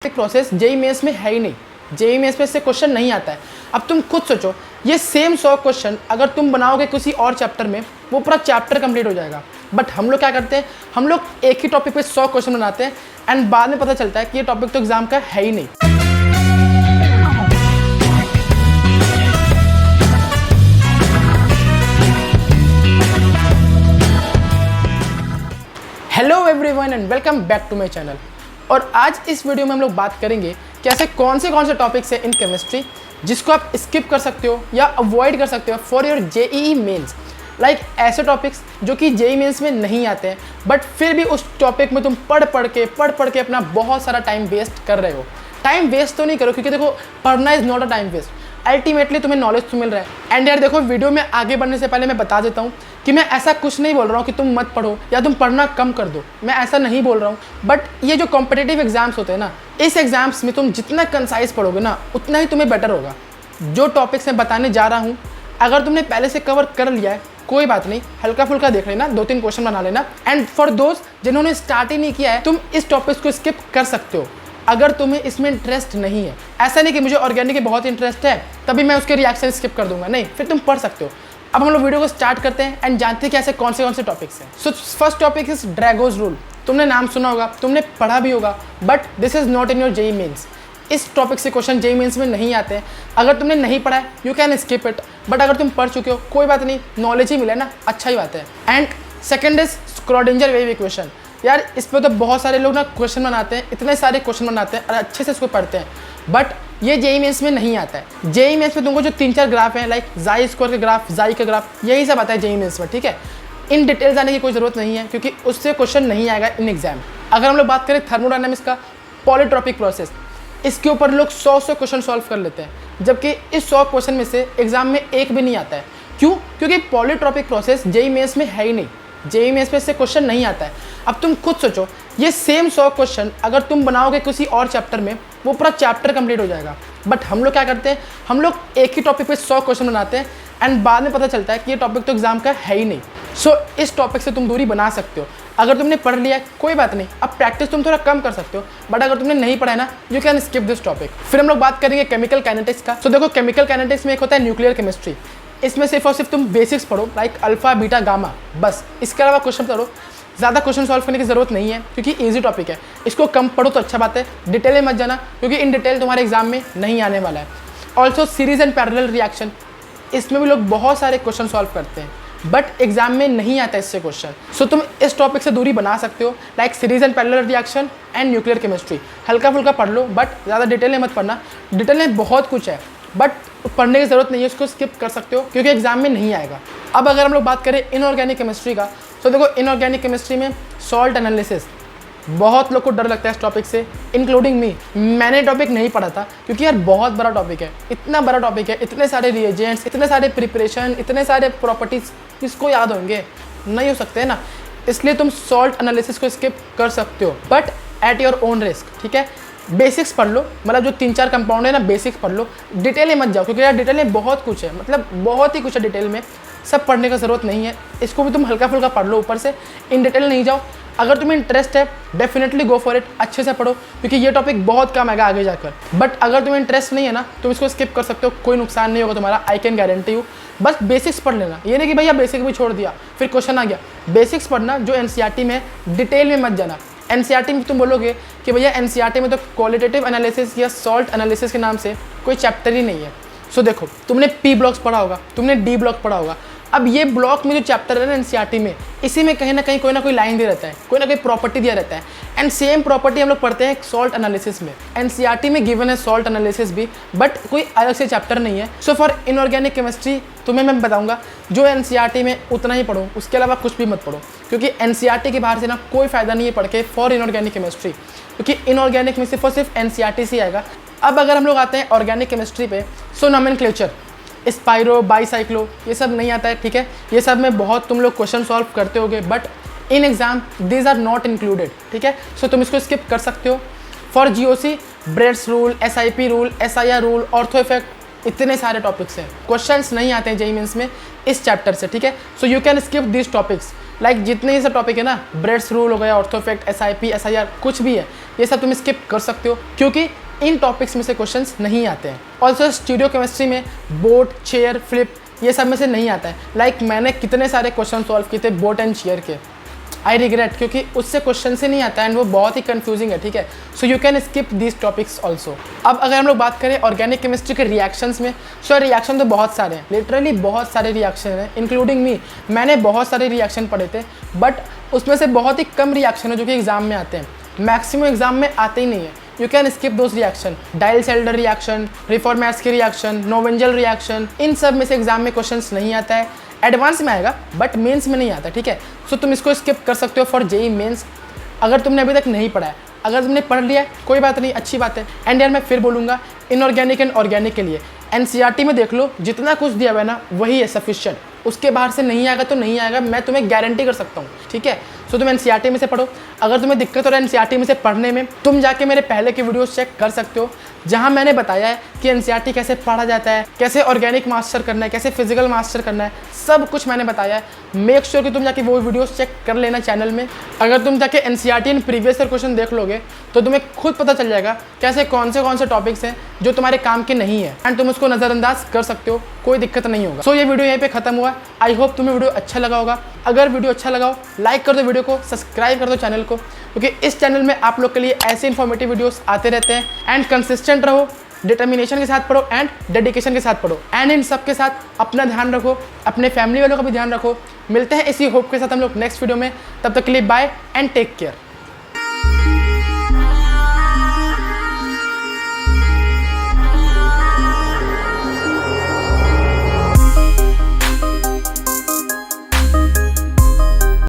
Process JEE mains में है ही नहीं। जेईई मेंस में से क्वेश्चन नहीं आता है। अब तुम खुद सोचो, ये सेम 100 क्वेश्चन अगर तुम बनाओगे किसी और चैप्टर में, वो पूरा चैप्टर कंप्लीट हो जाएगा। बट हम लोग क्या करते हैं, हम लोग एक ही टॉपिक पे 100 क्वेश्चन बनाते हैं एंड बाद में पता चलता है कि ये टॉपिक तो एग्जाम का है ही नहीं। Hello everyone and welcome back to my channel. और आज इस वीडियो में हम लोग बात करेंगे कि ऐसे कौन से टॉपिक्स हैं इन केमिस्ट्री जिसको आप स्किप कर सकते हो या अवॉइड कर सकते हो for your JEE mains. Like ऐसे टॉपिक्स जो कि जेईई मेंस में नहीं आते हैं बट फिर भी उस टॉपिक में तुम पढ़ पढ़ के अपना बहुत सारा टाइम वेस्ट कर रहे हो। टाइम वेस्ट तो नहीं करो, क्योंकि देखो पढ़ना is not a time waste, ultimately तुम्हें नॉलेज तो मिल रहा है। एंड यार देखो, वीडियो में आगे बढ़ने से पहले मैं बता देता हूँ कि मैं ऐसा कुछ नहीं बोल रहा हूँ कि तुम मत पढ़ो या तुम पढ़ना कम कर दो, मैं ऐसा नहीं बोल रहा हूँ। बट ये जो कॉम्पिटिटिव एग्जाम्स होते हैं ना, इस एग्जाम्स में तुम जितना कंसाइज पढ़ोगे ना, उतना ही तुम्हें बेटर होगा। जो टॉपिक्स मैं बताने जा रहा हूँ, अगर तुमने पहले से कवर कर लिया है कोई बात नहीं, हल्का फुल्का देख लेना, 2-3 क्वेश्चन बना लेना। एंड फॉर दोस्त जिन्होंने स्टार्ट ही नहीं किया है, तुम इस टॉपिक्स को स्किप कर सकते हो अगर तुम्हें इसमें इंटरेस्ट नहीं है। ऐसा नहीं कि मुझे ऑर्गेनिक में बहुत इंटरेस्ट है तभी मैं उसके रिएक्शन स्किप कर दूंगा, नहीं, फिर तुम पढ़ सकते हो। अब हम लोग वीडियो को स्टार्ट करते हैं एंड जानते हैं कि ऐसे कौन से टॉपिक्स हैं। So first topic is Drago's rule. तुमने नाम सुना होगा, तुमने पढ़ा भी होगा, but this is not in your JEE mains. इस टॉपिक से क्वेश्चन जेईई मेंस में नहीं आते हैं। अगर तुमने नहीं पढ़ा है you can skip it, but अगर तुम पढ़ चुके हो कोई बात नहीं, नॉलेज ही मिला ना, अच्छा ही बात है। And second is Schrodinger wave equation. यार इस पर तो बहुत सारे लोग ना क्वेश्चन बनाते हैं, इतने सारे क्वेश्चन बनाते हैं और अच्छे से इसको पढ़ते हैं, बट ये जेईई मेंस में नहीं आता है। जेईई मेंस में तुमको जो 3-4 ग्राफ हैं, लाइक जाई स्क्वायर के ग्राफ, जाई का ग्राफ, यही सब आता है जेईई मेंस में, ठीक है। इन डिटेल जाने की कोई ज़रूरत नहीं है क्योंकि उससे क्वेश्चन नहीं आएगा इन एग्जाम। अगर हम लोग बात करें थर्मोडायनामिक्स का पॉलीट्रॉपिक प्रोसेस, इसके ऊपर लोग 100 क्वेश्चन सॉल्व कर लेते हैं, जबकि इस 100 क्वेश्चन में से एग्जाम में एक भी नहीं आता है। क्यों? क्योंकि पॉलीट्रॉपिक प्रोसेस जेईई मेंस में है ही नहीं। जेईई मेंस में से क्वेश्चन नहीं आता है। अब तुम खुद सोचो, ये सेम 100 क्वेश्चन अगर तुम बनाओगे किसी और चैप्टर में, वो पूरा चैप्टर कंप्लीट हो जाएगा। बट हम लोग क्या करते हैं, हम लोग एक ही टॉपिक पे 100 क्वेश्चन बनाते हैं एंड बाद में पता चलता है कि ये टॉपिक तो एग्जाम का है ही नहीं। सो इस टॉपिक से तुम दूरी बना सकते हो। अगर तुमने पढ़ लिया है कोई बात नहीं, अब प्रैक्टिस तुम थोड़ा कम कर सकते हो, बट अगर तुमने नहीं पढ़ा है ना, you can skip this topic. फिर हम लोग बात करेंगे केमिकल काइनेटिक्स का। सो देखो, केमिकल काइनेटिक्स में एक होता है न्यूक्लियर केमिस्ट्री। इसमें सिर्फ और सिर्फ तुम बेसिक्स पढ़ो, लाइक अल्फा बीटा गामा, बस। इसके अलावा क्वेश्चन पढ़ो, ज़्यादा क्वेश्चन सॉल्व करने की ज़रूरत नहीं है क्योंकि इजी टॉपिक है। इसको कम पढ़ो तो अच्छा बात है, डिटेल में मत जाना क्योंकि इन डिटेल तुम्हारे एग्जाम में नहीं आने वाला है। Also series and parallel reaction, इसमें भी लोग बहुत सारे क्वेश्चन सॉल्व करते हैं बट एग्जाम में नहीं आता इससे क्वेश्चन। सो तुम इस टॉपिक से दूरी बना सकते हो, like series and parallel reaction and nuclear chemistry. हल्का फुल्का पढ़ लो बट ज़्यादा डिटेल में मत पढ़ना। डिटेल में बहुत कुछ है बट पढ़ने की ज़रूरत नहीं है, उसको स्किप कर सकते हो क्योंकि एग्जाम में नहीं आएगा। अब अगर हम लोग बात करें इनऑर्गेनिक केमिस्ट्री का, तो देखो इनऑर्गेनिक केमिस्ट्री में सॉल्ट एनालिसिस, बहुत लोग को डर लगता है इस टॉपिक से, इंक्लूडिंग मी। मैंने टॉपिक नहीं पढ़ा था क्योंकि यार बहुत बड़ा टॉपिक है, इतना बड़ा टॉपिक है, इतने सारे रिएजेंट्स, इतने सारे प्रिपरेशन, इतने सारे प्रॉपर्टीज़, किसको याद होंगे, नहीं हो सकते है ना। इसलिए तुम सॉल्ट एनालिसिस को स्किप कर सकते हो but at your own risk, ठीक है। बेसिक्स पढ़ लो, मतलब जो 3-4 कंपाउंड है ना, बेसिक्स पढ़ लो, डिटेल में मत जाओ क्योंकि यार डिटेल में बहुत कुछ है, मतलब बहुत ही कुछ है डिटेल में, सब पढ़ने का ज़रूरत नहीं है। इसको भी तुम हल्का फुल्का पढ़ लो ऊपर से, इन डिटेल नहीं जाओ। अगर तुम्हें इंटरेस्ट है डेफिनेटली गो फॉर इट, अच्छे से पढ़ो क्योंकि ये टॉपिक बहुत काम आएगा आगे जाकर। बट अगर तुम्हें इंटरेस्ट नहीं है ना, तुम इसको स्किप कर सकते हो, कोई नुकसान नहीं होगा तुम्हारा, आई कैन गारंटी यू। बस बेसिक्स पढ़ लेना, ये नहीं कि भैया बेसिक भी छोड़ दिया फिर क्वेश्चन आ गया। बेसिक्स पढ़ना जो एनसीईआरटी में, डिटेल में मत जाना। एनसीईआरटी में तुम बोलोगे कि भैया एनसीईआरटी में तो क्वालिटेटिव एनालिसिस या सॉल्ट एनालिसिस के नाम से कोई चैप्टर ही नहीं है। सो देखो, तुमने पी ब्लॉक्स पढ़ा होगा, तुमने डी ब्लॉक पढ़ा होगा। अब ये ब्लॉक में जो चैप्टर है ना एनसीईआरटी में, इसी में कहीं ना कहीं कोई ना कोई लाइन दिया रहता है, कोई ना कोई प्रॉपर्टी दिया रहता है। एंड सेम प्रॉपर्टी हम लोग पढ़ते हैं सॉल्ट एनालिसिस में। एनसीईआरटी में गिवन है सॉल्ट एनालिसिस भी, बट कोई अलग से चैप्टर नहीं है। सो फॉर इनऑर्गेनिक केमिस्ट्री तुम्हें मैं बताऊंगा जो एनसीईआरटी में उतना ही पढ़ो, उसके अलावा कुछ भी मत पढ़ो क्योंकि एनसीईआरटी के बाहर से ना कोई फ़ायदा नहीं है पढ़ के फॉर इनऑर्गेनिक केमिस्ट्री, क्योंकि इनऑर्गेनिक में सिर्फ और सिर्फ एनसीईआरटी से आएगा। अब अगर हम लोग आते हैं ऑर्गेनिक केमिस्ट्री पे, सो नोमेनक्लेचर, स्पाइरो, बाईसाइक्लो, ये सब नहीं आता है, ठीक है। ये सब में बहुत तुम लोग क्वेश्चन सॉल्व करते होगे but in exam these are not included, ठीक है। सो तुम इसको स्किप कर सकते हो। For GOC, Bredt's rule, SIP rule, SIR rule, ortho effect, इतने सारे टॉपिक्स हैं, क्वेश्चंस नहीं आते हैं जेईई मेंस में इस चैप्टर से, ठीक है। So you can skip this topics, like जितने ही सब टॉपिक है ना, ब्रेड्स रूल हो गया, ऑर्थो इफेक्ट, एसआईपी, एसआईआर, कुछ भी है, ये सब तुम स्किप कर सकते हो क्योंकि इन टॉपिक्स में से क्वेश्चंस नहीं आते हैं। ऑल्सो स्टीरियो केमिस्ट्री में बोट, चेयर, फ्लिप ये सब में से नहीं आता है। लाइक मैंने कितने सारे क्वेश्चन सॉल्व किए थे बोट एंड चेयर के, आई रिग्रेट, क्योंकि उससे क्वेश्चन से नहीं आता है एंड वो बहुत ही कंफ्यूजिंग है, ठीक है। So you can skip these topics also. अब अगर हम लोग बात करें ऑर्गेनिक केमिस्ट्री के रिएक्शंस में, सो रिएक्शन तो बहुत सारे हैं, लिटरली बहुत सारे रिएक्शन हैं, इंक्लूडिंग मी। मैंने बहुत सारे रिएक्शन पढ़े थे, बट उसमें से बहुत ही कम रिएक्शन है जो कि एग्जाम में आते हैं, मैक्सिमम एग्जाम में आते ही नहीं है। You can skip those reaction, Diels Alder reaction, Reformatsky reaction, Knoevenagel reaction, इन सब में से एग्जाम में क्वेश्चंस नहीं आता है। एडवांस में आएगा बट मेंस में नहीं आता, ठीक है। सो तुम इसको स्किप कर सकते हो फॉर जेई मेंस अगर तुमने अभी तक नहीं पढ़ा है। अगर तुमने पढ़ लिया है कोई बात नहीं, अच्छी बात है। एंड यार मैं फिर बोलूँगा, इनऑर्गेनिक एंड ऑर्गेनिक के लिए एनसीईआरटी में देख लो, जितना कुछ दिया हुआ है ना वही है सफिशिएंट। उसके बाहर से नहीं आएगा तो नहीं आएगा, मैं तुम्हें गारंटी कर सकता हूँ, ठीक है। सो तुम एनसीईआरटी में से पढ़ो। अगर तुम्हें दिक्कत हो रहा है एनसीईआरटी में से पढ़ने में, तुम जाके मेरे पहले के वीडियोस चेक कर सकते हो जहाँ मैंने बताया है कि एनसीईआरटी कैसे पढ़ा जाता है, कैसे ऑर्गेनिक मास्टर करना है, कैसे फिजिकल मास्टर करना है, सब कुछ मैंने बताया है। मेक श्योर कि तुम जाके वो वीडियोस चेक कर लेना चैनल में। अगर तुम जाके NCERT and previous year question देख लोगे तो तुम्हें खुद पता चल जाएगा कैसे कौन से टॉपिक्स हैं जो तुम्हारे काम के नहीं है एंड तुम उसको नज़रअंदाज कर सकते हो, कोई दिक्कत नहीं होगा। सो ये वीडियो यहीं पे खत्म हुआ। आई होप तुम्हें वीडियो अच्छा लगा होगा। अगर वीडियो अच्छा लगा हो लाइक कर दो वीडियो को, सब्सक्राइब कर दो चैनल को, क्योंकि इस चैनल में आप लोग के लिए ऐसे इन्फॉर्मेटिव वीडियोस आते रहते हैं। एंड कंसिस्टेंट रहो, डिटर्मिनेशन के साथ पढ़ो एंड डेडिकेशन के साथ पढ़ो। एंड इन सब के साथ अपना ध्यान रखो, अपने फैमिली वालों का भी ध्यान रखो। मिलते हैं इसी होप के साथ हम लोग नेक्स्ट वीडियो में। तब तक के लिए बाय एंड टेक केयर।